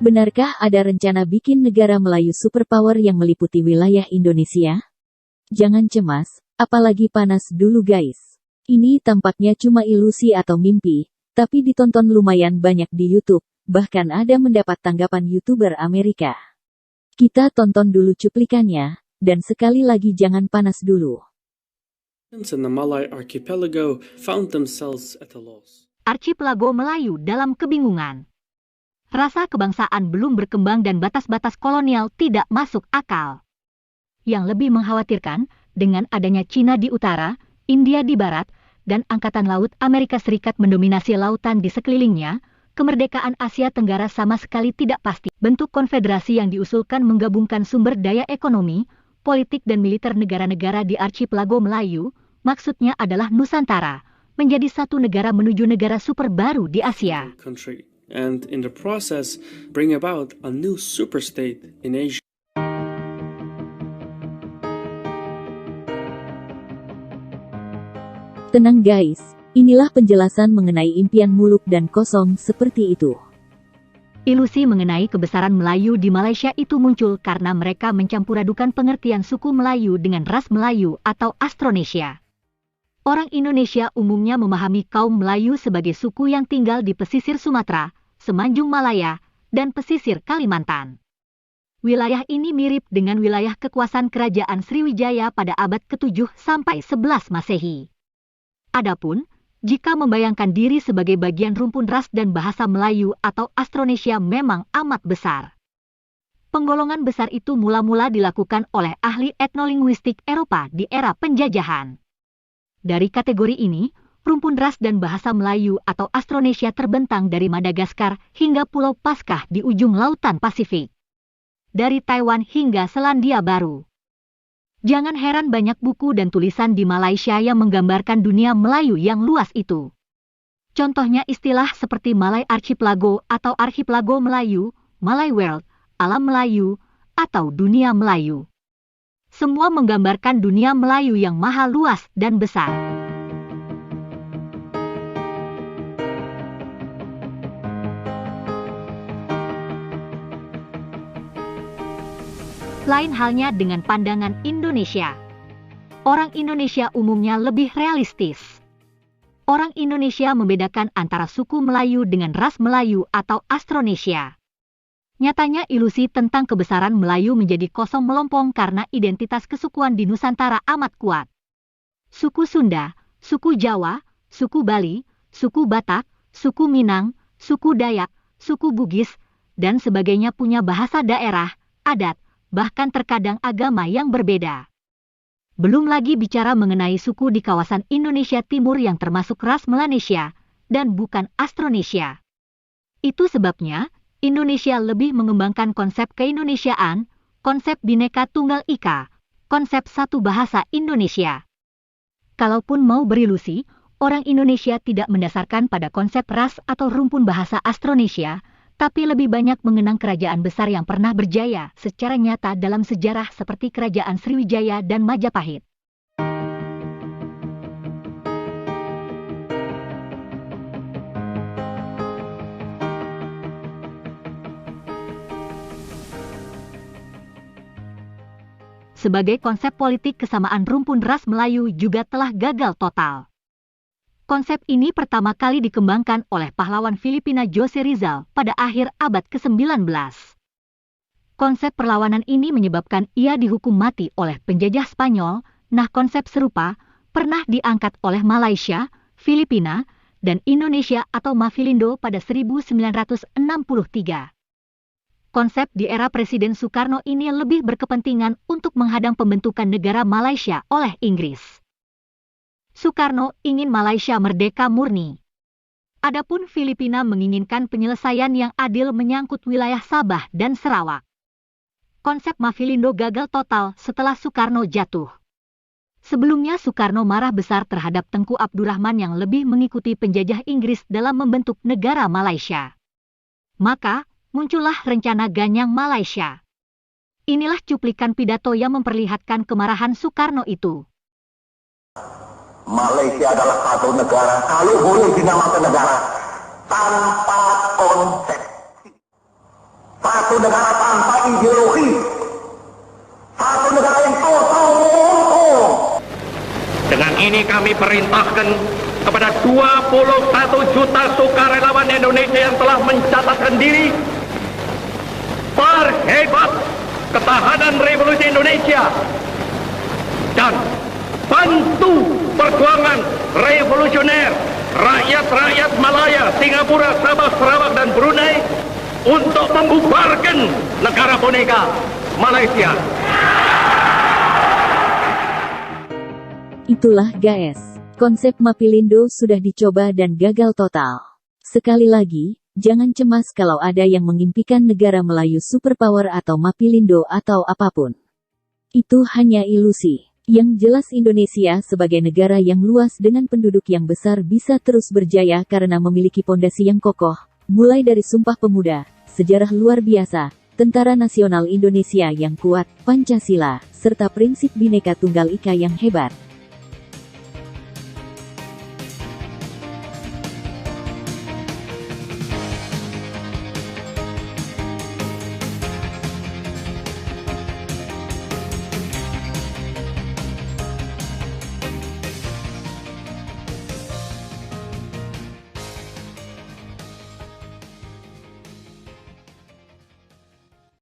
Benarkah ada rencana bikin negara Melayu superpower yang meliputi wilayah Indonesia? Jangan cemas, apalagi panas dulu guys. Ini tampaknya cuma ilusi atau mimpi, tapi ditonton lumayan banyak di YouTube, bahkan ada mendapat tanggapan YouTuber Amerika. Kita tonton dulu cuplikannya, dan sekali lagi jangan panas dulu. In the Malay Archipelago found themselves at a loss. Archipelago Melayu dalam kebingungan. Rasa kebangsaan belum berkembang dan batas-batas kolonial tidak masuk akal. Yang lebih mengkhawatirkan, dengan adanya Cina di utara, India di barat, dan Angkatan Laut Amerika Serikat mendominasi lautan di sekelilingnya, kemerdekaan Asia Tenggara sama sekali tidak pasti. Bentuk konfederasi yang diusulkan menggabungkan sumber daya ekonomi, politik dan militer negara-negara di Archipelago Melayu, maksudnya adalah Nusantara, menjadi satu negara menuju negara super baru di Asia. And in the process, bring about a new superstate in Asia. Tenang guys, inilah penjelasan mengenai impian muluk dan kosong seperti itu. Ilusi mengenai kebesaran Melayu di Malaysia itu muncul karena mereka mencampuradukan pengertian suku Melayu dengan ras Melayu atau Austronesia. Orang Indonesia umumnya memahami kaum Melayu sebagai suku yang tinggal di pesisir Sumatera, Semenanjung Malaya, dan pesisir Kalimantan. Wilayah ini mirip dengan wilayah kekuasaan Kerajaan Sriwijaya pada abad ke-7 sampai 11 Masehi. Adapun, jika membayangkan diri sebagai bagian rumpun ras dan bahasa Melayu atau Austronesia memang amat besar. Penggolongan besar itu mula-mula dilakukan oleh ahli etnolinguistik Eropa di era penjajahan. Dari kategori ini, rumpun ras dan bahasa Melayu atau Austronesia terbentang dari Madagaskar hingga Pulau Paskah di ujung lautan Pasifik. Dari Taiwan hingga Selandia Baru. Jangan heran banyak buku dan tulisan di Malaysia yang menggambarkan dunia Melayu yang luas itu. Contohnya istilah seperti Malay Archipelago atau Archipelago Melayu, Malay World, Alam Melayu, atau Dunia Melayu. Semua menggambarkan dunia Melayu yang maha luas dan besar. Lain halnya dengan pandangan Indonesia. Orang Indonesia umumnya lebih realistis. Orang Indonesia membedakan antara suku Melayu dengan ras Melayu atau Austronesia. Nyatanya ilusi tentang kebesaran Melayu menjadi kosong melompong karena identitas kesukuan di Nusantara amat kuat. Suku Sunda, suku Jawa, suku Bali, suku Batak, suku Minang, suku Dayak, suku Bugis, dan sebagainya punya bahasa daerah, adat, bahkan terkadang agama yang berbeda. Belum lagi bicara mengenai suku di kawasan Indonesia Timur yang termasuk ras Melanesia, dan bukan Austronesia. Itu sebabnya, Indonesia lebih mengembangkan konsep keindonesiaan, konsep Bhinneka Tunggal Ika, konsep satu bahasa Indonesia. Kalaupun mau berilusi, orang Indonesia tidak mendasarkan pada konsep ras atau rumpun bahasa Austronesia, tapi lebih banyak mengenang kerajaan besar yang pernah berjaya secara nyata dalam sejarah seperti Kerajaan Sriwijaya dan Majapahit. Sebagai konsep politik kesamaan rumpun ras Melayu juga telah gagal total. Konsep ini pertama kali dikembangkan oleh pahlawan Filipina Jose Rizal pada akhir abad ke-19. Konsep perlawanan ini menyebabkan ia dihukum mati oleh penjajah Spanyol. Nah, konsep serupa pernah diangkat oleh Malaysia, Filipina, dan Indonesia atau Mafilindo pada 1963. Konsep di era Presiden Soekarno ini lebih berkepentingan untuk menghadang pembentukan negara Malaysia oleh Inggris. Soekarno ingin Malaysia merdeka murni. Adapun Filipina menginginkan penyelesaian yang adil menyangkut wilayah Sabah dan Sarawak. Konsep Mafilindo gagal total setelah Soekarno jatuh. Sebelumnya Soekarno marah besar terhadap Tengku Abdurrahman yang lebih mengikuti penjajah Inggris dalam membentuk negara Malaysia. Maka, muncullah rencana Ganyang Malaysia. Inilah cuplikan pidato yang memperlihatkan kemarahan Soekarno itu. Malaysia adalah satu negara, kalau boleh dinamakan negara, tanpa konsep. Satu negara tanpa ideologi. Satu negara yang total monokrom. Dengan ini kami perintahkan kepada 21 juta sukarelawan Indonesia yang telah mencatatkan diri, perhebat ketahanan revolusi Indonesia dan bantu perjuangan revolusioner rakyat-rakyat Malaya, Singapura, Sabah, Sarawak, dan Brunei untuk membubarkan negara boneka Malaysia. Itulah guys, konsep Mapilindo sudah dicoba dan gagal total. Sekali lagi, jangan cemas kalau ada yang mengimpikan negara Melayu superpower atau Mapilindo atau apapun. Itu hanya ilusi. Yang jelas Indonesia sebagai negara yang luas dengan penduduk yang besar bisa terus berjaya karena memiliki pondasi yang kokoh, mulai dari Sumpah Pemuda, sejarah luar biasa, Tentara Nasional Indonesia yang kuat, Pancasila, serta prinsip Bhinneka Tunggal Ika yang hebat.